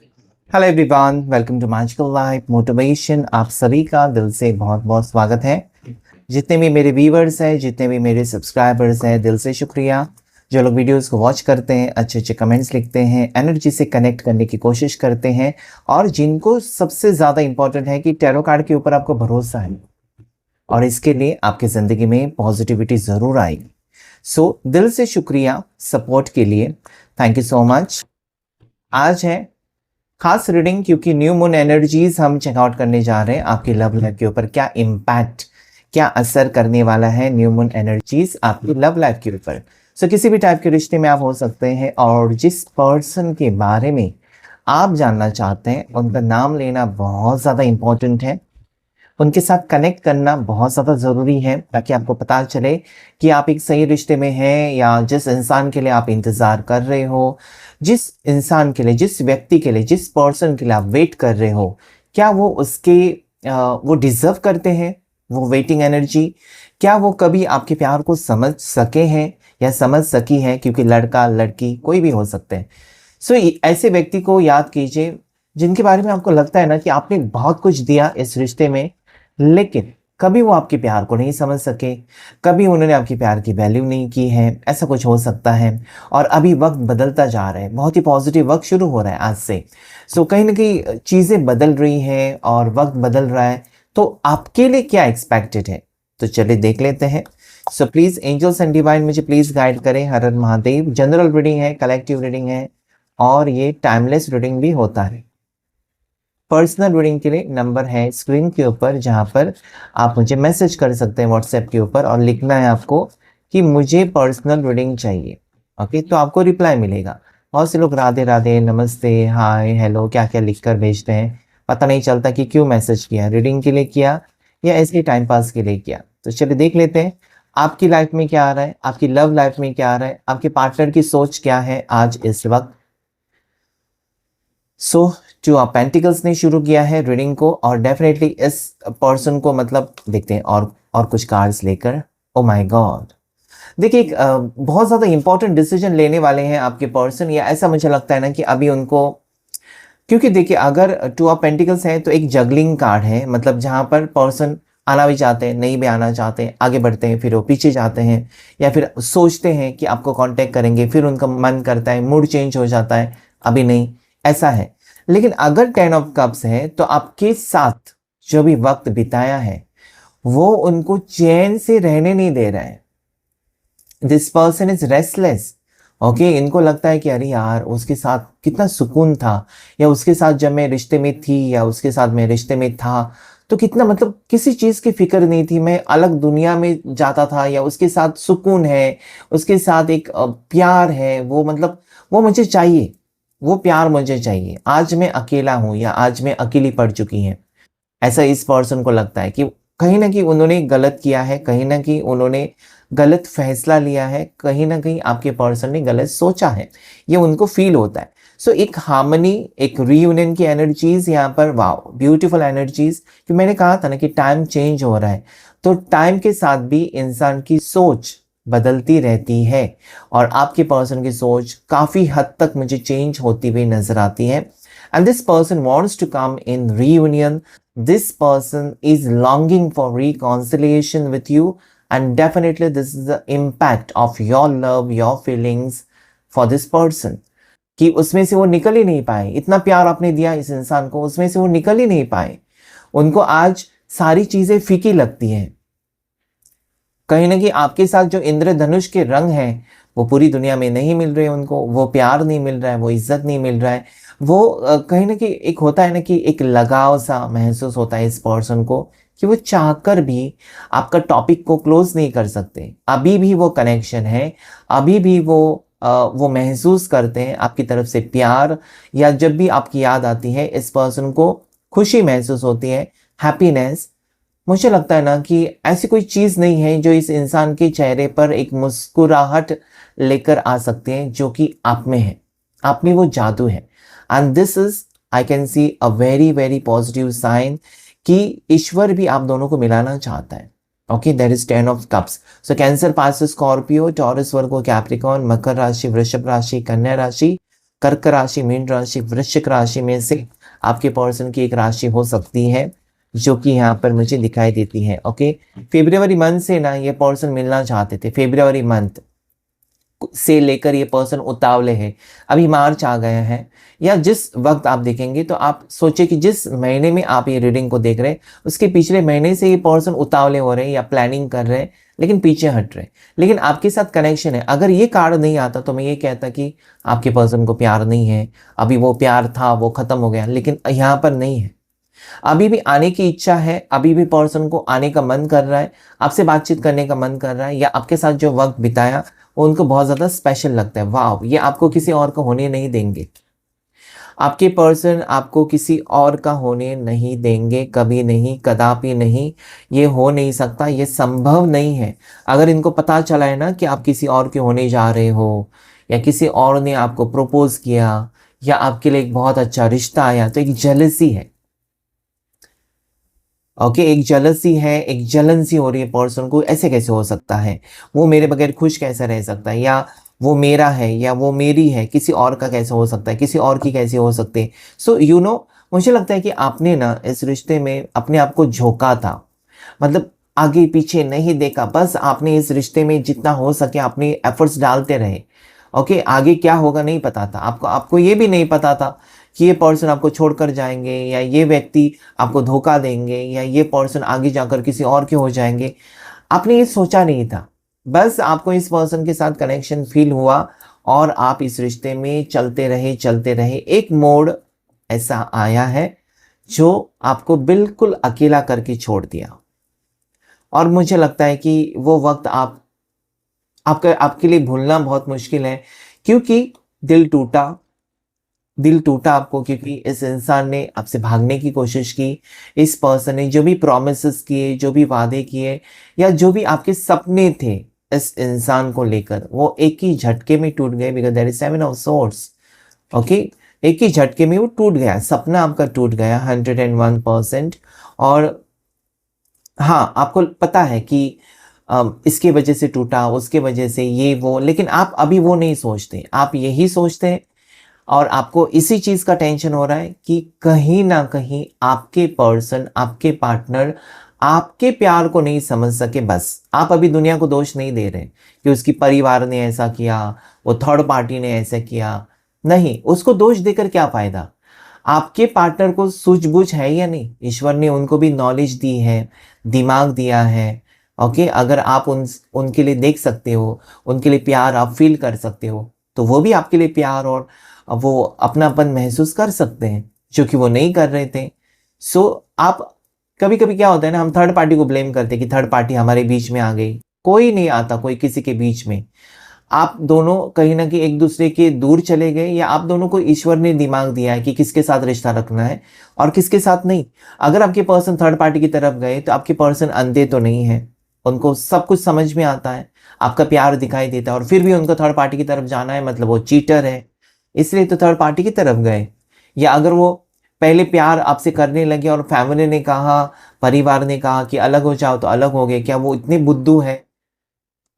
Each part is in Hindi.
Hello everyone, welcome to magical life motivation. आप सभी का दिल से बहुत बहुत स्वागत है। जितने भी मेरे व्यूवर्स हैं, जितने भी मेरे सब्सक्राइबर्स हैं, दिल से शुक्रिया। जो लोग वीडियोस को वॉच करते हैं, अच्छे अच्छे कमेंट्स लिखते हैं, एनर्जी से कनेक्ट करने की कोशिश करते हैं, और जिनको सबसे ज़्यादा इंपॉर्टेंट है कि टैरो कार्ड के ऊपर आपको भरोसा है और इसके लिए आपकी ज़िंदगी में पॉजिटिविटी ज़रूर आएगी। सो दिल से शुक्रिया सपोर्ट के लिए। Thank you so much. आज है खास रीडिंग, क्योंकि न्यू मून एनर्जीज हम चेकआउट करने जा रहे हैं आपकी लव लाइफ के ऊपर। क्या इम्पैक्ट, क्या असर करने वाला है न्यू मून एनर्जीज आपकी लव लाइफ के ऊपर। सो किसी भी टाइप के रिश्ते में आप हो सकते हैं, और जिस पर्सन के बारे में आप जानना चाहते हैं उनका नाम लेना बहुत ज़्यादा इंपॉर्टेंट है। उनके साथ कनेक्ट करना बहुत ज़्यादा ज़रूरी है, ताकि आपको पता चले कि आप एक सही रिश्ते में हैं, या जिस इंसान के लिए आप इंतज़ार कर रहे हो, जिस इंसान के लिए, जिस व्यक्ति के लिए, जिस पर्सन के लिए आप वेट कर रहे हो, क्या वो उसके वो डिज़र्व करते हैं वो वेटिंग एनर्जी। क्या वो कभी आपके प्यार को समझ सके हैं या समझ सकी है, क्योंकि लड़का लड़की कोई भी हो सकते हैं। सो ऐसे व्यक्ति को याद कीजिए जिनके बारे में आपको लगता है ना कि आपने बहुत कुछ दिया इस रिश्ते में, लेकिन कभी वो आपके प्यार को नहीं समझ सके, कभी उन्होंने आपके प्यार की वैल्यू नहीं की है। ऐसा कुछ हो सकता है। और अभी वक्त बदलता जा रहा है, बहुत ही पॉजिटिव वक्त शुरू हो रहा है आज से। सो कहीं ना कहीं चीज़ें बदल रही हैं और वक्त बदल रहा है, तो आपके लिए क्या एक्सपेक्टेड है, तो चलिए देख लेते हैं। So please angels and divine मुझे प्लीज़ गाइड करें। हर हर महादेव। जनरल रीडिंग है, कलेक्टिव रीडिंग है, और ये टाइमलेस रीडिंग भी होता है। पर्सनल रीडिंग के लिए नंबर है स्क्रीन के ऊपर, जहां पर आप मुझे मैसेज कर सकते हैं व्हाट्सएप के ऊपर, और लिखना है आपको कि मुझे पर्सनल रीडिंग चाहिए। ओके, तो आपको रिप्लाई मिलेगा। बहुत से लोग राधे राधे, नमस्ते, हाय, हेलो क्या क्या लिखकर भेजते हैं, पता नहीं चलता कि क्यों मैसेज किया, रीडिंग के लिए किया या ऐसे ही टाइम पास के लिए किया। तो चलिए देख लेते हैं आपकी लाइफ में क्या आ रहा है, आपकी लव लाइफ में क्या आ रहा है, आपके पार्टनर की सोच क्या है आज इस वक्त। सो जो आप पेंटिकल्स ने शुरू किया है रीडिंग को, और डेफिनेटली इस पर्सन को मतलब देखते हैं और कुछ कार्ड्स लेकर। ओ माय गॉड, देखिए एक बहुत ज़्यादा इंपॉर्टेंट डिसीजन लेने वाले हैं आपके पर्सन, या ऐसा मुझे लगता है ना कि अभी उनको, क्योंकि देखिए अगर टू ऑफ पेंटिकल्स है तो एक जगलिंग कार्ड है, मतलब जहाँ पर पर्सन आना भी चाहते हैं, नहीं भी आना चाहते हैं, आगे बढ़ते हैं, फिर वो पीछे जाते हैं, या फिर सोचते हैं कि आपको कांटेक्ट करेंगे, फिर उनका मन करता है, मूड चेंज हो जाता है, अभी नहीं, ऐसा है। लेकिन अगर 10 ऑफ कप्स है तो आपके साथ जो भी वक्त बिताया है वो उनको चैन से रहने नहीं दे रहा है। This person is restless. Okay, इनको लगता है कि अरे यार उसके साथ कितना सुकून था, या उसके साथ जब मैं रिश्ते में थी, या उसके साथ मैं रिश्ते में था तो कितना, मतलब किसी चीज़ की फिक्र नहीं थी, मैं अलग दुनिया में जाता था, या उसके साथ सुकून है, उसके साथ एक प्यार है, वो मतलब वो मुझे चाहिए, वो प्यार मुझे चाहिए। आज मैं अकेला हूँ, या आज मैं अकेली पड़ चुकी हैं। ऐसा इस पर्सन को लगता है कि कहीं ना कहीं उन्होंने गलत किया है, कहीं ना कहीं उन्होंने गलत फैसला लिया है, कहीं ना कहीं आपके पर्सन ने गलत सोचा है, ये उनको फील होता है। सो एक हार्मनी, एक रीयूनियन की एनर्जीज यहाँ पर, वाओ ब्यूटीफुल एनर्जीज। कि मैंने कहा था ना कि टाइम चेंज हो रहा है, तो टाइम के साथ भी इंसान की सोच बदलती रहती है, और आपके पर्सन की सोच काफ़ी हद तक मुझे चेंज होती हुई नजर आती है। And this person wants to come in reunion. This person is longing for reconciliation with you, and definitely this is the impact of your love, your feelings for this person, कि उसमें से वो निकल ही नहीं पाए। इतना प्यार आपने दिया इस इंसान को, उसमें से वो निकल ही नहीं पाए। उनको आज सारी चीजें फीकी लगती हैं। कहीं ना कहीं आपके साथ जो इंद्रधनुष के रंग हैं वो पूरी दुनिया में नहीं मिल रहे उनको, वो प्यार नहीं मिल रहा है, वो इज्जत नहीं मिल रहा है, वो कहीं ना कहीं एक होता है ना कि एक लगाव सा महसूस होता है इस पर्सन को, कि वो चाहकर भी आपका टॉपिक को क्लोज नहीं कर सकते। अभी भी वो कनेक्शन है, अभी भी वो महसूस करते हैं आपकी तरफ से प्यार, या जब भी आपकी याद आती है इस पर्सन को खुशी महसूस होती है, हैप्पीनेस। मुझे लगता है ना कि ऐसी कोई चीज़ नहीं है जो इस इंसान के चेहरे पर एक मुस्कुराहट लेकर आ सकते हैं जो कि आप में है, आप में वो जादू है। And this is, I can see a very very positive sign कि ईश्वर भी आप दोनों को मिलाना चाहता है। Okay, that is 10 of cups. So Cancer, पास, स्कॉर्पियो, टॉरस, वर्गो, कैप्रिकॉन, मकर राशि, वृषभ राशि, कन्या राशि, कर्क राशि, मीन राशि, वृश्चिक राशि में से आपके पर्सन की एक राशि हो सकती है जो कि यहाँ पर मुझे दिखाई देती है। ओके, फरवरी मंथ से ना ये पर्सन मिलना चाहते थे, फरवरी मंथ से लेकर ये पर्सन उतावले है। अभी मार्च आ गया है, या जिस वक्त आप देखेंगे तो आप सोचे कि जिस महीने में आप ये रीडिंग को देख रहे हैं उसके पिछले महीने से ये पर्सन उतावले हो रहे हैं या प्लानिंग कर रहे हैं, लेकिन पीछे हट रहे हैं। लेकिन आपके साथ कनेक्शन है। अगर ये कार्ड नहीं आता तो मैं ये कहता कि आपके पर्सन को प्यार नहीं है, अभी वो प्यार था वो खत्म हो गया, लेकिन यहाँ पर नहीं है। अभी भी आने की इच्छा है, अभी भी पर्सन को आने का मन कर रहा है, आपसे बातचीत करने का मन कर रहा है, या आपके साथ जो वक्त बिताया वो उनको बहुत ज़्यादा स्पेशल लगता है। वाह, ये आपको किसी और का होने नहीं देंगे। आपके पर्सन आपको किसी और का होने नहीं देंगे, कभी नहीं, कदापि नहीं। ये हो नहीं सकता, ये संभव नहीं है। अगर इनको पता चला है ना कि आप किसी और के होने जा रहे हो, या किसी और ने आपको प्रपोज किया, या आपके लिए एक बहुत अच्छा रिश्ता आया, तो एक जेलसी है। ओके, एक जलसी है, एक जलन सी हो रही है पर्सन को। ऐसे कैसे हो सकता है, वो मेरे बगैर खुश कैसे रह सकता है, या वो मेरा है या वो मेरी है, किसी और का कैसे हो सकता है, किसी और की कैसे हो सकती है। सो यू नो, मुझे लगता है कि आपने ना इस रिश्ते में अपने आप को झोंका था, मतलब आगे पीछे नहीं देखा, बस आपने इस रिश्ते में जितना हो सके अपने एफर्ट्स डालते रहे। ओके, आगे क्या होगा नहीं पता था आपको, आपको ये भी नहीं पता था कि ये पर्सन आपको छोड़कर जाएंगे, या ये व्यक्ति आपको धोखा देंगे, या ये पर्सन आगे जाकर किसी और के हो जाएंगे। आपने ये सोचा नहीं था, बस आपको इस पर्सन के साथ कनेक्शन फील हुआ और आप इस रिश्ते में चलते रहे चलते रहे। एक मोड़ ऐसा आया है जो आपको बिल्कुल अकेला करके छोड़ दिया, और मुझे लगता है कि वो वक्त आपके लिए भूलना बहुत मुश्किल है, क्योंकि दिल टूटा, दिल टूटा आपको, क्योंकि इस इंसान ने आपसे भागने की कोशिश की। इस पर्सन ने जो भी प्रॉमिसेस किए, जो भी वादे किए, या जो भी आपके सपने थे इस इंसान को लेकर, वो एक ही झटके में टूट गए। Because there is 7 of swords. Okay, एक ही झटके में वो टूट गया, सपना आपका टूट गया 101%। और हाँ, आपको पता है कि इसके वजह से टूटा, उसके वजह से ये वो, लेकिन आप अभी वो नहीं सोचते, आप यही सोचते हैं। और आपको इसी चीज़ का टेंशन हो रहा है कि कहीं ना कहीं आपके पर्सन, आपके पार्टनर आपके प्यार को नहीं समझ सके। बस आप अभी दुनिया को दोष नहीं दे रहे कि उसकी परिवार ने ऐसा किया, वो थर्ड पार्टी ने ऐसा किया। नहीं, उसको दोष देकर क्या फ़ायदा। आपके पार्टनर को सूझबूझ है या नहीं, ईश्वर ने उनको भी नॉलेज दी है, दिमाग दिया है। ओके, अगर आप उनके लिए देख सकते हो, उनके लिए प्यार आप फील कर सकते हो, तो वो भी आपके लिए प्यार और वो अपनापन महसूस कर सकते हैं, जो कि वो नहीं कर रहे थे। सो आप, कभी कभी क्या होता है ना, हम थर्ड पार्टी को ब्लेम करते हैं कि थर्ड पार्टी हमारे बीच में आ गई। कोई नहीं आता, कोई किसी के बीच में। आप दोनों कहीं ना कहीं एक दूसरे के दूर चले गए, या आप दोनों को ईश्वर ने दिमाग दिया है कि किसके साथ रिश्ता रखना है और किसके साथ नहीं। अगर आपके पर्सन थर्ड पार्टी की तरफ गए तो आपके पर्सन अंधे तो नहीं है, उनको सब कुछ समझ में आता है, आपका प्यार दिखाई देता है, और फिर भी उनको थर्ड पार्टी की तरफ जाना है, मतलब वो चीटर है, इसलिए तो थर्ड पार्टी की तरफ गए। या अगर वो पहले प्यार आपसे करने लगे और फैमिली ने कहा, परिवार ने कहा कि अलग हो जाओ, तो अलग हो गए, क्या वो इतने बुद्धू है,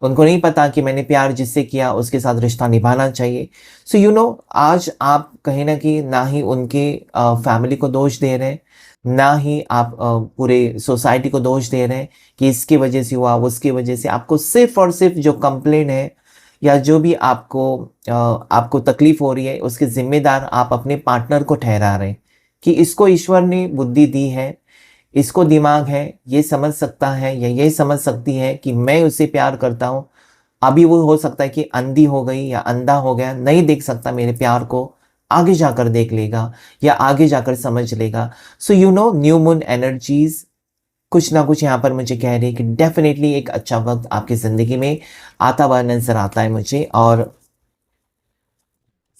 उनको नहीं पता कि मैंने प्यार जिससे किया उसके साथ रिश्ता निभाना चाहिए। सो यू नो, आज आप कहीं ना कहीं ना ही उनके फैमिली को दोष दे रहे हैं, ना ही आप पूरे सोसाइटी को दोष दे रहे हैं कि इसकी वजह से हुआ, उसकी वजह से। आपको सिर्फ और सिर्फ जो कंप्लेन है या जो भी आपको तकलीफ हो रही है, उसके जिम्मेदार आप अपने पार्टनर को ठहरा रहे हैं कि इसको ईश्वर ने बुद्धि दी है, इसको दिमाग है, ये समझ सकता है या ये समझ सकती है कि मैं उससे प्यार करता हूँ। अभी वो हो सकता है कि अंधी हो गई या अंधा हो गया, नहीं देख सकता मेरे प्यार को, आगे जाकर देख लेगा या आगे जाकर समझ लेगा। So you know, new moon energies कुछ ना कुछ यहाँ पर मुझे कह रही है कि डेफिनेटली एक अच्छा वक्त आपकी ज़िंदगी में आता हुआ नजर आता है मुझे। और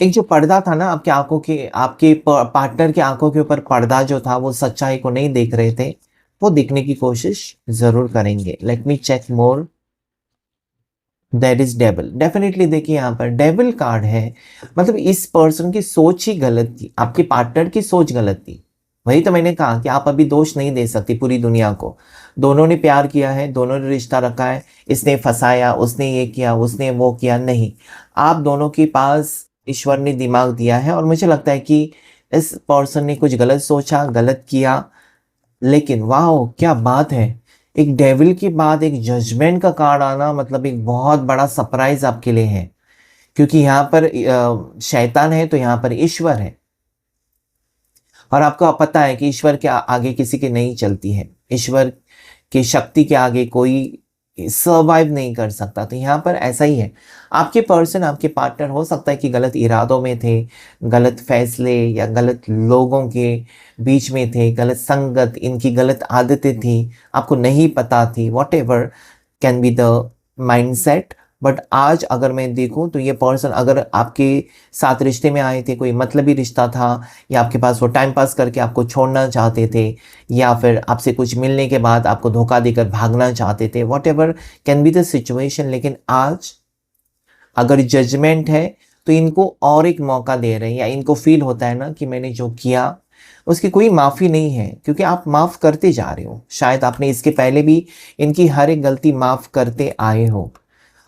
एक जो पर्दा था ना आपके आंखों के, आपके पार्टनर के आंखों के ऊपर पर्दा जो था, वो सच्चाई को नहीं देख रहे थे, वो देखने की कोशिश जरूर करेंगे। Let me check more. That is devil. Definitely देखिए यहाँ पर डेविल कार्ड है, मतलब इस पर्सन की सोच ही गलत थी, आपके पार्टनर की सोच गलत थी। वही तो मैंने कहा कि आप अभी दोष नहीं दे सकती पूरी दुनिया को। दोनों ने प्यार किया है, दोनों ने रिश्ता रखा है, इसने फंसाया, उसने ये किया, उसने वो किया, नहीं। आप दोनों के पास ईश्वर ने दिमाग दिया है और मुझे लगता है कि इस पर्सन ने कुछ गलत सोचा, गलत किया, लेकिन वाह क्या बात है, एक डेविल के बाद एक जजमेंट का कार्ड आना मतलब एक बहुत बड़ा सरप्राइज आपके लिए है, क्योंकि यहाँ पर शैतान है तो यहाँ पर ईश्वर है। और आपको पता है कि ईश्वर के आगे किसी की नहीं चलती है, ईश्वर की शक्ति के आगे कोई सर्वाइव नहीं कर सकता। तो यहाँ पर ऐसा ही है, आपके पर्सन, आपके पार्टनर हो सकता है कि गलत इरादों में थे, गलत फैसले या गलत लोगों के बीच में थे, गलत संगत, इनकी गलत आदतें थी, आपको नहीं पता थी, what ever can be the mindset. But आज अगर मैं देखूं तो ये पर्सन अगर आपके साथ रिश्ते में आए थे, कोई मतलबी रिश्ता था, या आपके पास वो टाइम पास करके आपको छोड़ना चाहते थे, या फिर आपसे कुछ मिलने के बाद आपको धोखा देकर भागना चाहते थे, what ever can be the situation, लेकिन आज अगर जजमेंट है तो इनको और एक मौका दे रहे हैं, या इनको फील होता है ना कि मैंने जो किया उसकी कोई माफ़ी नहीं है, क्योंकि आप माफ़ करते जा रहे हो। शायद आपने इसके पहले भी इनकी हर एक गलती माफ़ करते आए हो,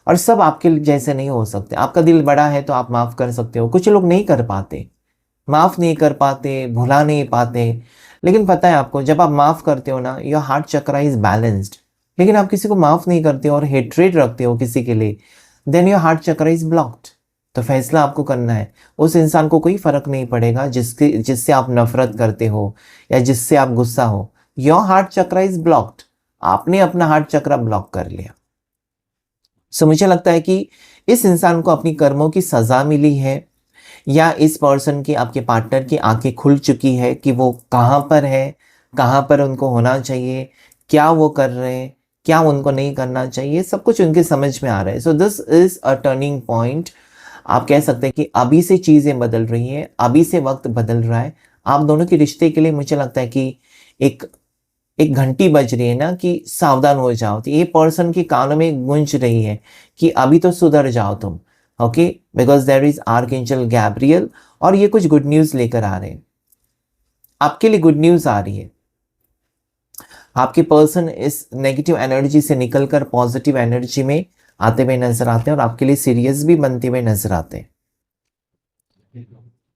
और सब आपके जैसे नहीं हो सकते। आपका दिल बड़ा है तो आप माफ़ कर सकते हो, कुछ लोग नहीं कर पाते, माफ़ नहीं कर पाते, भुला नहीं पाते। लेकिन पता है आपको, जब आप माफ़ करते हो ना, your heart chakra is balanced. लेकिन आप किसी को माफ़ नहीं करते हो और हेट्रेड रखते हो किसी के लिए, then your heart chakra is blocked. तो फैसला आपको करना है, उस इंसान को कोई फ़र्क नहीं पड़ेगा जिससे आप नफरत करते हो या जिससे आप गुस्सा हो। Your heart chakra is blocked, आपने अपना हार्ट चक्रा ब्लॉक कर लिया। सो मुझे लगता है कि इस इंसान को अपनी कर्मों की सज़ा मिली है, या इस पर्सन की, आपके पार्टनर की आंखें खुल चुकी है कि वो कहाँ पर है, कहाँ पर उनको होना चाहिए, क्या वो कर रहे हैं, क्या उनको नहीं करना चाहिए, सब कुछ उनके समझ में आ रहा है। So this is a turning point. आप कह सकते हैं कि अभी से चीज़ें बदल रही हैं, अभी से वक्त बदल रहा है। आप दोनों के रिश्ते के लिए मुझे लगता है कि एक एक घंटी बज रही है ना कि सावधान हो जाओ, तो ये पर्सन के कानों में गूंज रही है कि अभी तो सुधर जाओ तुम, okay, because there is archangel Gabriel, और ये कुछ गुड न्यूज़ लेकर आ रहे हैं, आपके लिए गुड न्यूज़ आ रही है। आपके पर्सन इस नेगेटिव एनर्जी से निकलकर पॉजिटिव एनर्जी में आते हुए नजर आते हैं, और आपके लिए सीरियस भी बनते हुए नजर आते हैं।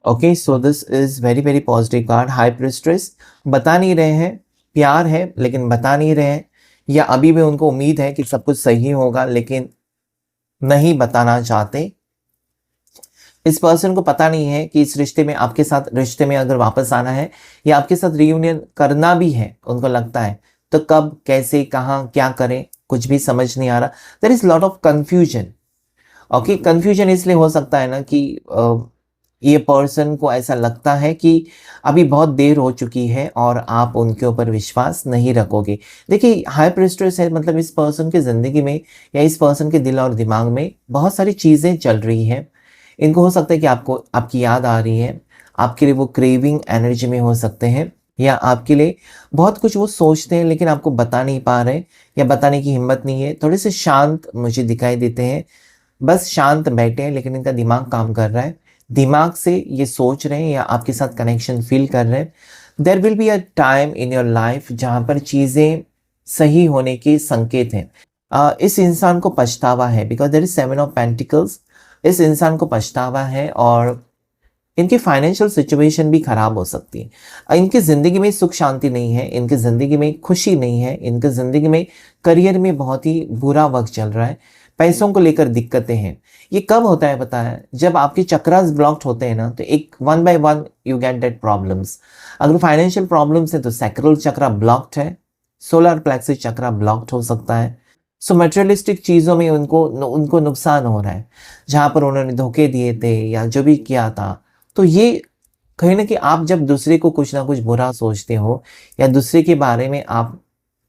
Okay, so this is very very positive card. High prestress बता नहीं रहे हैं, प्यार है लेकिन बता नहीं रहे हैं, या अभी भी उनको उम्मीद है कि सब कुछ सही होगा लेकिन नहीं बताना चाहते। इस पर्सन को पता नहीं है कि इस रिश्ते में, आपके साथ रिश्ते में अगर वापस आना है या आपके साथ रियूनियन करना भी है, उनको लगता है तो कब, कैसे, कहाँ, क्या करें, कुछ भी समझ नहीं आ रहा। There is lot of confusion. Okay, confusion इसलिए हो सकता है ना कि ये पर्सन को ऐसा लगता है कि अभी बहुत देर हो चुकी है और आप उनके ऊपर विश्वास नहीं रखोगे। देखिए, हाई प्रीस्ट्रेस है मतलब इस पर्सन की ज़िंदगी में या इस पर्सन के दिल और दिमाग में बहुत सारी चीज़ें चल रही हैं। इनको हो सकता है कि आपको आपकी याद आ रही है, आपके लिए वो क्रेविंग एनर्जी में हो सकते हैं, या आपके लिए बहुत कुछ वो सोचते हैं लेकिन आपको बता नहीं पा रहे, या बताने की हिम्मत नहीं है। थोड़े से शांत मुझे दिखाई देते हैं, बस शांत बैठे हैं, लेकिन इनका दिमाग काम कर रहा है, दिमाग से ये सोच रहे हैं या आपके साथ कनेक्शन फील कर रहे हैं। There will be a time in your life जहाँ पर चीज़ें सही होने के संकेत हैं। इस इंसान को पछतावा है, because there is 7 of pentacles. इस इंसान को पछतावा है, और इनकी फाइनेंशियल सिचुएशन भी खराब हो सकती है। इनकी ज़िंदगी में सुख शांति नहीं है, इनकी ज़िंदगी में खुशी नहीं है, इनकी ज़िंदगी में करियर में बहुत ही बुरा वक्त चल रहा है, पैसों को लेकर दिक्कतें हैं। ये कब होता है पता है? जब आपके चक्रास ब्लॉक्ड होते हैं ना, तो एक one by one you get that problems. अगर फाइनेंशियल प्रॉब्लम्स है तो सैक्रल चक्रा ब्लॉक्ड है, सोलर प्लेक्सिस चक्रा ब्लॉक्ड हो सकता है। सो मटेरियलिस्टिक चीज़ों में उनको नुकसान हो रहा है, जहाँ पर उन्होंने धोखे दिए थे या जो भी किया था। तो ये कहीं ना कहीं, आप जब दूसरे को कुछ ना कुछ बुरा सोचते हो या दूसरे के बारे में आप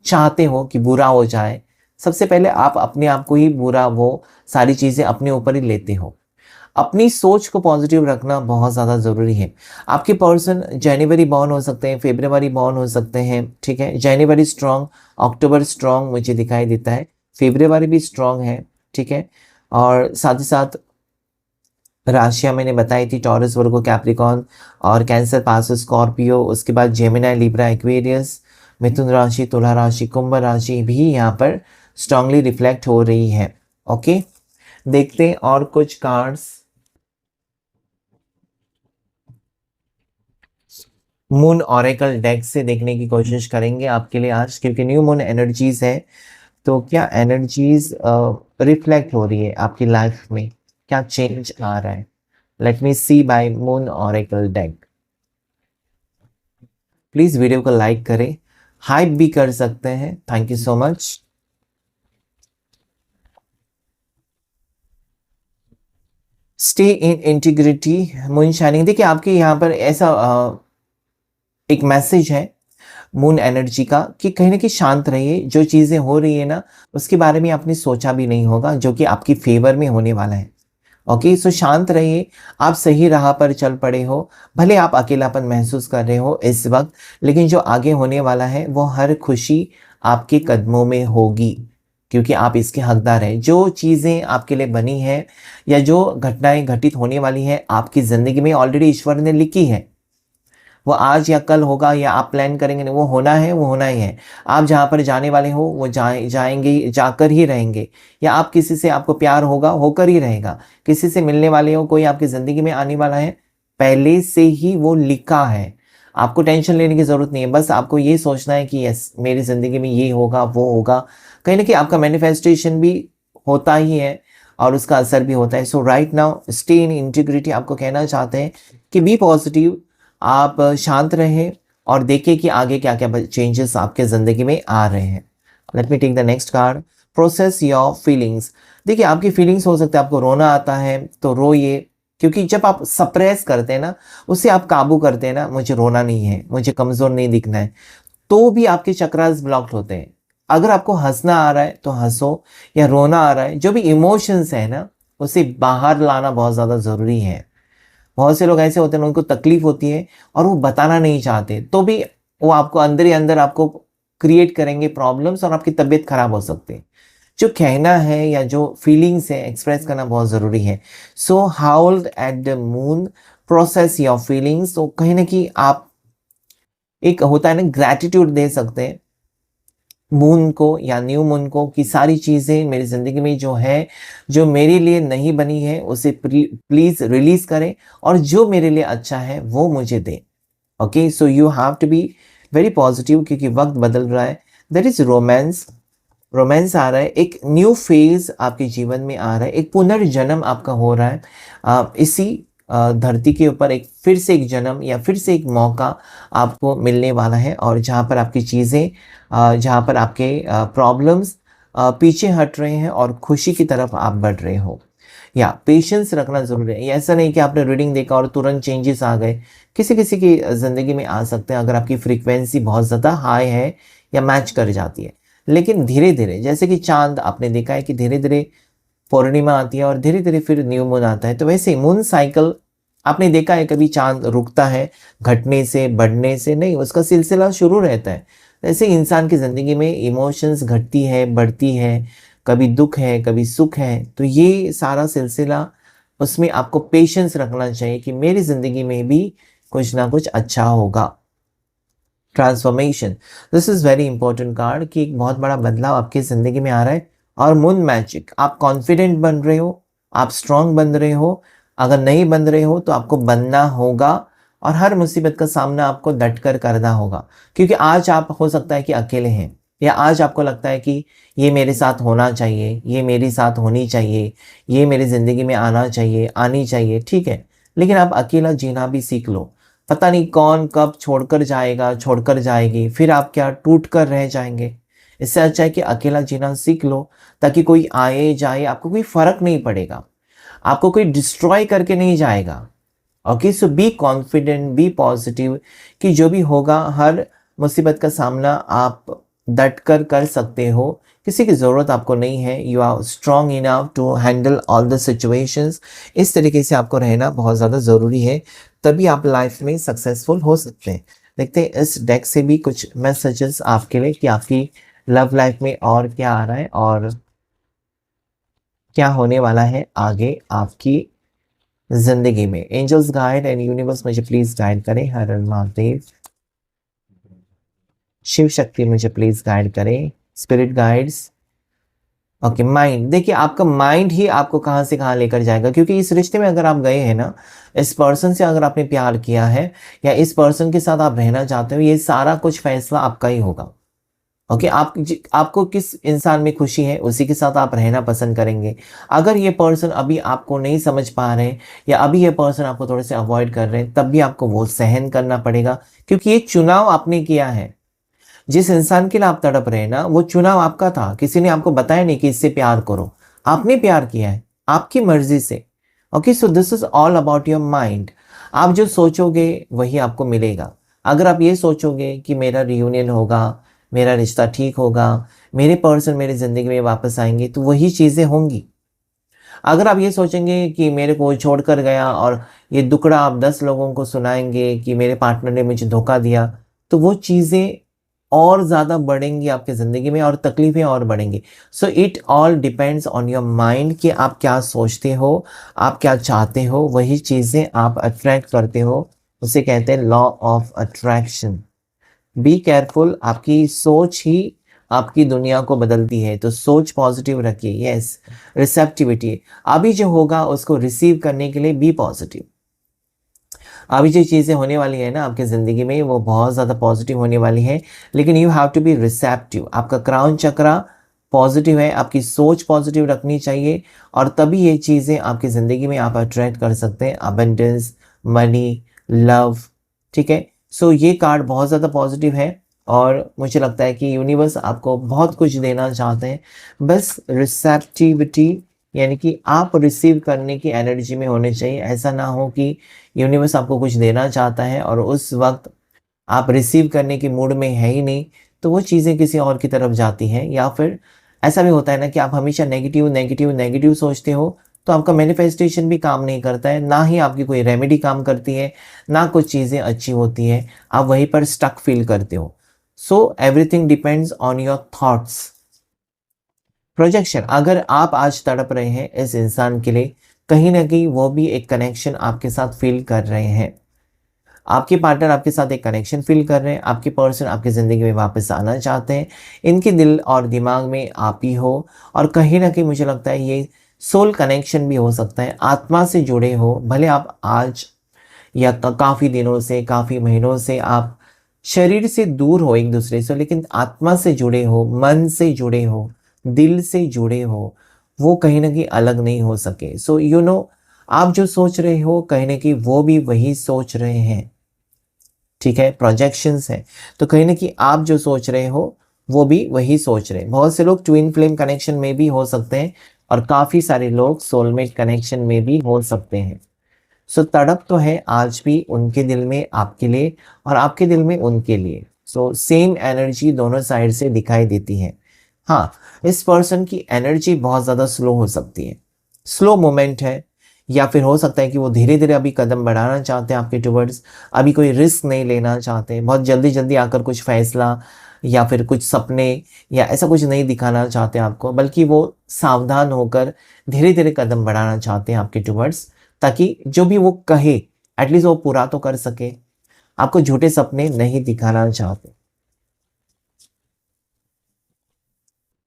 चाहते हो कि बुरा हो जाए, सबसे पहले आप अपने आप को ही बुरा, वो सारी चीज़ें अपने ऊपर ही लेते हो। अपनी सोच को पॉजिटिव रखना बहुत ज़्यादा ज़रूरी है। आपके पर्सन जनवरी बॉर्न हो सकते हैं, फरवरी बॉर्न हो सकते हैं, ठीक है। जनवरी स्ट्रॉन्ग, अक्टूबर स्ट्रॉन्ग मुझे दिखाई देता है, फरवरी भी स्ट्रॉन्ग है, ठीक है। और साथ ही साथ राशियाँ मैंने बताई थी, टॉरस, वर्गो, कैप्रिकॉन, और कैंसर पास स्कॉर्पियो, उसके बाद जेमिनी, लिब्रा, एक्वेरियस, मिथुन राशि, तुला राशि, कुंभ राशि भी यहाँ पर स्ट्रांगली रिफ्लेक्ट हो रही है। ओके, देखते हैं और कुछ कार्ड्स। मून ऑरेकल डेक से देखने की कोशिश करेंगे आपके लिए आज, क्योंकि न्यू मून एनर्जीज है। तो क्या एनर्जीज रिफ्लेक्ट हो रही है आपकी लाइफ में, क्या चेंज आ रहा है? Let me see by moon oracle deck. Please video को लाइक करें, हाइप भी कर सकते हैं। Thank you so much. Stay in integrity, moon shining. देखिए आपके यहाँ पर ऐसा एक मैसेज है मून एनर्जी का कि कहीं ना कहीं शांत रहिए। जो चीजें हो रही है ना, उसके बारे में आपने सोचा भी नहीं होगा, जो कि आपकी फेवर में होने वाला है। ओके, सो शांत रहिए। आप सही राह पर चल पड़े हो। भले आप अकेलापन महसूस कर रहे हो इस वक्त, लेकिन जो आगे होने वाला है वो हर खुशी आपके कदमों में होगी, क्योंकि आप इसके हकदार हैं। जो चीज़ें आपके लिए बनी है या जो घटनाएं घटित होने वाली है आपकी ज़िंदगी में, ऑलरेडी ईश्वर ने लिखी है। वो आज या कल होगा या आप प्लान करेंगे नहीं, वो होना है, वो होना ही है। आप जहाँ पर जाने वाले हो वो जाएंगे, जाकर ही रहेंगे। या आप किसी से, आपको प्यार होगा, होकर ही रहेगा। किसी से मिलने वाले हो, कोई आपकी ज़िंदगी में आने वाला है, पहले से ही वो लिखा है। आपको टेंशन लेने की ज़रूरत नहीं है। बस आपको ये सोचना है कि यस, मेरी ज़िंदगी में ये होगा, वो होगा। कहीं ना कहीं आपका मैनिफेस्टेशन भी होता ही है और उसका असर भी होता है। So right now stay in integrity. आपको कहना चाहते हैं कि बी पॉजिटिव, आप शांत रहें और देखें कि आगे क्या क्या चेंजेस आपके ज़िंदगी में आ रहे हैं। Let me take the next card. Process your feelings. देखिए आपकी फीलिंग्स हो सकता है, आपको रोना आता है तो रोइए, क्योंकि जब आप सप्रेस करते हैं ना, उससे आप काबू करते हैं ना, मुझे रोना नहीं है, मुझे कमज़ोर नहीं दिखना है, तो भी आपके चक्रास ब्लॉक्ड होते हैं। अगर आपको हंसना आ रहा है तो हंसो, या रोना आ रहा है, जो भी इमोशंस है ना, उसे बाहर लाना बहुत ज़्यादा ज़रूरी है। बहुत से लोग ऐसे होते हैं, उनको तकलीफ होती है और वो बताना नहीं चाहते, तो भी वो आपको अंदर ही अंदर आपको क्रिएट करेंगे प्रॉब्लम्स और आपकी तबीयत खराब हो सकती है। जो कहना है या जो फीलिंग्स है, एक्सप्रेस करना बहुत ज़रूरी है। So howl at the moon, process your feelings. तो कहीं ना कहीं आप, एक होता है ना, ग्रैटिट्यूड दे सकते हैं मून को या न्यू मून को, कि सारी चीज़ें मेरी ज़िंदगी में जो है, जो मेरे लिए नहीं बनी है, उसे प्लीज़ रिलीज़ करें, और जो मेरे लिए अच्छा है वो मुझे दें। Okay, so you have to be very positive, क्योंकि वक्त बदल रहा है। देयर इज़ रोमांस, रोमांस आ रहा है, एक न्यू फेज आपके जीवन में आ रहा है, एक पुनर्जन्म आपका हो रहा है। इसी धरती के ऊपर एक फिर से एक जन्म या फिर से एक मौका आपको मिलने वाला है, और जहाँ पर आपकी चीज़ें, जहाँ पर आपके प्रॉब्लम्स पीछे हट रहे हैं और खुशी की तरफ आप बढ़ रहे हो। या पेशेंस रखना ज़रूरी है। ऐसा नहीं कि आपने रीडिंग देखा और तुरंत चेंजेस आ गए। किसी किसी की ज़िंदगी में आ सकते हैं, अगर आपकी फ्रीक्वेंसी बहुत ज़्यादा हाई है या मैच कर जाती है। लेकिन धीरे धीरे, जैसे कि चांद, आपने देखा है कि धीरे धीरे पूर्णिमा आती है और धीरे धीरे फिर न्यू मून आता है, तो वैसे मून साइकिल आपने देखा है, कभी चांद रुकता है घटने से, बढ़ने से नहीं, उसका सिलसिला शुरू रहता है। ऐसे इंसान की ज़िंदगी में इमोशंस घटती है, बढ़ती है, कभी दुख है, कभी सुख है, तो ये सारा सिलसिला, उसमें आपको पेशेंस रखना चाहिए कि मेरी ज़िंदगी में भी कुछ ना कुछ अच्छा होगा। Transformation, this is very important card, कि एक बहुत बड़ा बदलाव आपकी ज़िंदगी में आ रहा है। और मून मैजिक, आप कॉन्फिडेंट बन रहे हो, आप स्ट्रांग बन रहे हो। अगर नहीं बन रहे हो तो आपको बनना होगा, और हर मुसीबत का सामना आपको डट कर करना होगा। क्योंकि आज आप, हो सकता है कि अकेले हैं, या आज आपको लगता है कि ये मेरे साथ होना चाहिए, ये मेरी साथ होनी चाहिए, ये मेरी ज़िंदगी में आना चाहिए, आनी चाहिए, ठीक है। लेकिन आप अकेला जीना भी सीख लो। पता नहीं कौन कब छोड़कर जाएगा, छोड़कर जाएगी, फिर आप क्या टूट कर रह जाएंगे। इससे अच्छा है कि अकेला जीना सीख लो, ताकि कोई आए जाए आपको कोई फर्क नहीं पड़ेगा, आपको कोई डिस्ट्रॉय करके नहीं जाएगा। Okay, so be confident, be positive, कि जो भी होगा, हर मुसीबत का सामना आप डट कर कर सकते हो। किसी की ज़रूरत आपको नहीं है। You are strong enough to handle all the situations. इस तरीके से आपको रहना बहुत ज़्यादा ज़रूरी है, तभी आप लाइफ में सक्सेसफुल हो सकते हैं। देखते हैं इस डेक से भी कुछ मैसेजेस आपके लिए, कि आपकी लव लाइफ में और क्या आ रहा है और क्या होने वाला है आगे आपकी ज़िंदगी में। एंजल्स गाइड एंड यूनिवर्स मुझे प्लीज़ गाइड करें। हर हर महादेव। शिव शक्ति मुझे प्लीज़ गाइड करें। स्पिरिट गाइड्स, ओके, माइंड, देखिए आपका माइंड ही आपको कहाँ से कहाँ लेकर जाएगा, क्योंकि इस रिश्ते में अगर आप गए हैं ना, इस पर्सन से अगर आपने प्यार किया है या इस पर्सन के साथ आप रहना चाहते हो, ये सारा कुछ फैसला आपका ही होगा। ओके, आपको किस इंसान में खुशी है उसी के साथ आप रहना पसंद करेंगे। अगर ये पर्सन अभी आपको नहीं समझ पा रहे हैं या अभी ये पर्सन आपको थोड़े से अवॉइड कर रहे हैं, तब भी आपको वो सहन करना पड़ेगा, क्योंकि ये चुनाव आपने किया है। जिस इंसान के लिए आप तड़प रहे हैं ना, वो चुनाव आपका था, किसी ने आपको बताया नहीं कि इससे प्यार करो, आपने प्यार किया है आपकी मर्जी से। Okay, so this is all about your mind. आप जो सोचोगे वही आपको मिलेगा। अगर आप ये सोचोगे कि मेरा रियूनियन होगा, मेरा रिश्ता ठीक होगा, मेरे पर्सन मेरी ज़िंदगी में वापस आएंगे, तो वही चीज़ें होंगी। अगर आप ये सोचेंगे कि मेरे को छोड़ कर गया और ये दुखड़ा आप 10 लोगों को सुनाएंगे कि मेरे पार्टनर ने मुझे धोखा दिया, तो वो चीज़ें और ज़्यादा बढ़ेंगी आपकी ज़िंदगी में और तकलीफ़ें और बढ़ेंगी। So it all depends on your mind कि आप क्या सोचते हो, आप क्या चाहते हो, वही चीज़ें आप अट्रैक्ट करते हो। उसे कहते हैं law of attraction. Be careful, आपकी सोच ही आपकी दुनिया को बदलती है, तो सोच पॉजिटिव रखिए। यस, रिसेप्टिविटी, अभी जो होगा उसको रिसीव करने के लिए बी पॉजिटिव। अभी जो चीज़ें होने वाली है ना आपकी ज़िंदगी में, वो बहुत ज़्यादा पॉजिटिव होने वाली है, लेकिन you have to be receptive. आपका क्राउन चक्रा पॉजिटिव है, आपकी सोच पॉजिटिव रखनी चाहिए, और तभी ये चीज़ें आपकी ज़िंदगी में आप अट्रैक्ट कर सकते हैं। अबंडेंस, मनी, लव, ठीक है। सो ये कार्ड बहुत ज़्यादा पॉजिटिव है और मुझे लगता है कि यूनिवर्स आपको बहुत कुछ देना चाहते हैं। बस रिसेप्टिविटी, यानी कि आप रिसीव करने की एनर्जी में होने चाहिए। ऐसा ना हो कि यूनिवर्स आपको कुछ देना चाहता है और उस वक्त आप रिसीव करने के मूड में है ही नहीं, तो वो चीज़ें किसी और की तरफ जाती हैं। या फिर ऐसा भी होता है ना कि आप हमेशा नेगेटिव नेगेटिव नेगेटिव सोचते हो, तो आपका मैनिफेस्टेशन भी काम नहीं करता है, ना ही आपकी कोई रेमेडी काम करती है, ना कुछ चीज़ें अच्छी होती हैं, आप वहीं पर स्टक फील करते हो। So everything depends on your thoughts. Projection, अगर आप आज तड़प रहे हैं इस इंसान के लिए, कहीं ना कहीं वो भी एक कनेक्शन आपके साथ फील कर रहे हैं। आपके पार्टनर आपके साथ एक कनेक्शन फील कर रहे हैं, आपके पर्सन आपकी ज़िंदगी में वापस आना चाहते हैं। इनके दिल और दिमाग में आप ही हो, और कहीं ना कहीं मुझे लगता है ये सोल कनेक्शन भी हो सकता है, आत्मा से जुड़े हो। भले आप आज या काफ़ी दिनों से, काफ़ी महीनों से आप शरीर से दूर हो एक दूसरे से, लेकिन आत्मा से जुड़े हो, मन से जुड़े हो, दिल से जुड़े हो, वो कहीं ना कहीं अलग नहीं हो सके। सो यू नो, आप जो सोच रहे हो कहीं ना कहीं वो भी वही सोच रहे हैं, ठीक है। प्रोजेक्शंस है, तो कहीं ना कहीं आप जो सोच रहे हो वो भी वही सोच रहे हैं। बहुत से लोग ट्विन फ्लेम कनेक्शन में भी हो सकते हैं और काफ़ी सारे लोग सोलमेट कनेक्शन में भी हो सकते हैं। सो तड़प तो है आज भी उनके दिल में आपके लिए और आपके दिल में उनके लिए। सो सेम एनर्जी दोनों साइड से दिखाई देती है। हाँ, इस पर्सन की एनर्जी बहुत ज़्यादा स्लो हो सकती है, स्लो मोमेंट है, या फिर हो सकता है कि वो धीरे धीरे अभी कदम बढ़ाना चाहते हैं आपके टुवर्ड्स, अभी कोई रिस्क नहीं लेना चाहते, बहुत जल्दी जल्दी आकर कुछ फैसला या फिर कुछ सपने या ऐसा कुछ नहीं दिखाना चाहते आपको, बल्कि वो सावधान होकर धीरे धीरे कदम बढ़ाना चाहते हैं आपके टुवर्ड्स, ताकि जो भी वो कहे एटलीस्ट वो पूरा तो कर सके। आपको झूठे सपने नहीं दिखाना चाहते।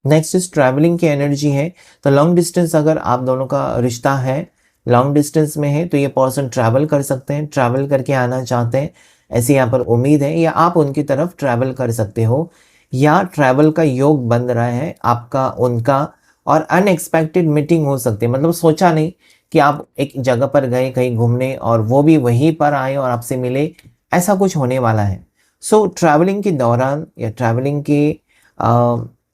नेक्स्ट इज ट्रैवलिंग की एनर्जी है, तो लॉन्ग डिस्टेंस अगर आप दोनों का रिश्ता है, लॉन्ग डिस्टेंस में है, तो ये पर्सन ट्रैवल कर सकते हैं, ट्रैवल करके आना चाहते हैं, ऐसी यहाँ पर उम्मीद है। या आप उनकी तरफ ट्रैवल कर सकते हो, या ट्रैवल का योग बन रहा है आपका उनका, और अनएक्सपेक्टेड मीटिंग हो सकती है। मतलब सोचा नहीं कि आप एक जगह पर गए कहीं घूमने और वो भी वहीं पर आए और आपसे मिले, ऐसा कुछ होने वाला है। सो ट्रैवलिंग के दौरान या ट्रैवलिंग के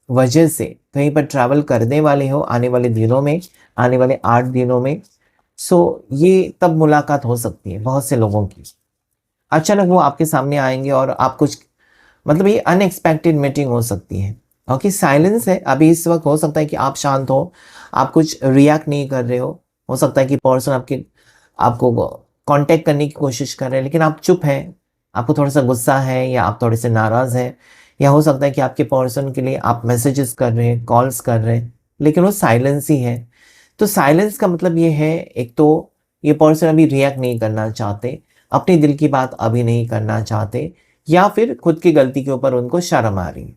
वजह से कहीं पर ट्रैवल करने वाले हो आने वाले दिनों में, आने वाले 8 दिनों में, सो ये तब मुलाकात हो सकती है बहुत से लोगों की। अचानक वो आपके सामने आएंगे और आप कुछ, मतलब ये अनएक्सपेक्टेड मीटिंग हो सकती है। ओके, साइलेंस है अभी इस वक्त, हो सकता है कि आप शांत हो, आप कुछ रिएक्ट नहीं कर रहे हो सकता है कि पर्सन आपको कांटेक्ट करने की कोशिश कर रहे हैं लेकिन आप चुप हैं, आपको थोड़ा सा गुस्सा है या आप थोड़े से नाराज़ हैं, या हो सकता है कि आपके पर्सन के लिए आप मैसेजेस कर रहे हैं, कॉल्स कर रहे हैं, लेकिन वो साइलेंस ही है। तो साइलेंस का मतलब ये है, एक तो ये पर्सन अभी रिएक्ट नहीं करना चाहते, अपने दिल की बात अभी नहीं करना चाहते, या फिर खुद की गलती के ऊपर उनको शर्म आ रही है।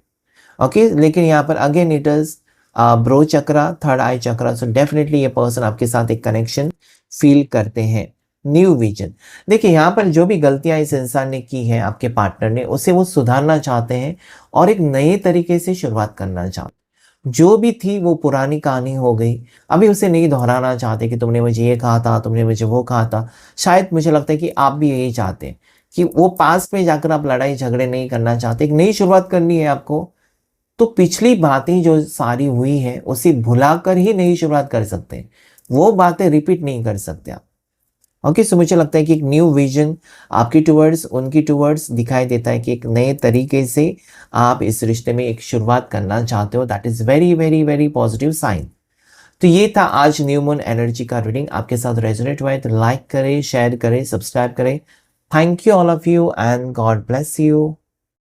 ओके, लेकिन यहाँ पर again it is bro chakra, third I chakra. So definitely ये पर्सन आपके साथ एक कनेक्शन फील करते हैं। न्यू विजन, देखिए यहाँ पर जो भी गलतियां इस इंसान ने की है आपके पार्टनर ने, उसे वो सुधारना चाहते हैं और एक नए तरीके से शुरुआत करना चाहते हैं। जो भी थी वो पुरानी कहानी हो गई, अभी उसे नहीं दोहराना चाहते कि तुमने मुझे ये कहा था, तुमने मुझे वो कहा था। शायद मुझे लगता है कि आप भी यही चाहते हैं कि वो पास में जाकर आप लड़ाई झगड़े नहीं करना चाहते, एक नई शुरुआत करनी है आपको। तो पिछली बातें जो सारी हुई है उसे भुलाकर ही नई शुरुआत कर सकते हैं, वो बातें रिपीट नहीं कर सकते आप। ओके, सो मुझे लगता है कि एक न्यू विजन आपकी टुवर्ड्स, उनकी टुवर्ड्स दिखाई देता है कि एक नए तरीके से आप इस रिश्ते में एक शुरुआत करना चाहते हो। That is very very very positive sign. तो ये था आज न्यू मून एनर्जी का रीडिंग। आपके साथ रेजोनेट हुआ है तो लाइक करें, शेयर करें, सब्सक्राइब करें। Thank you all of you and God bless you.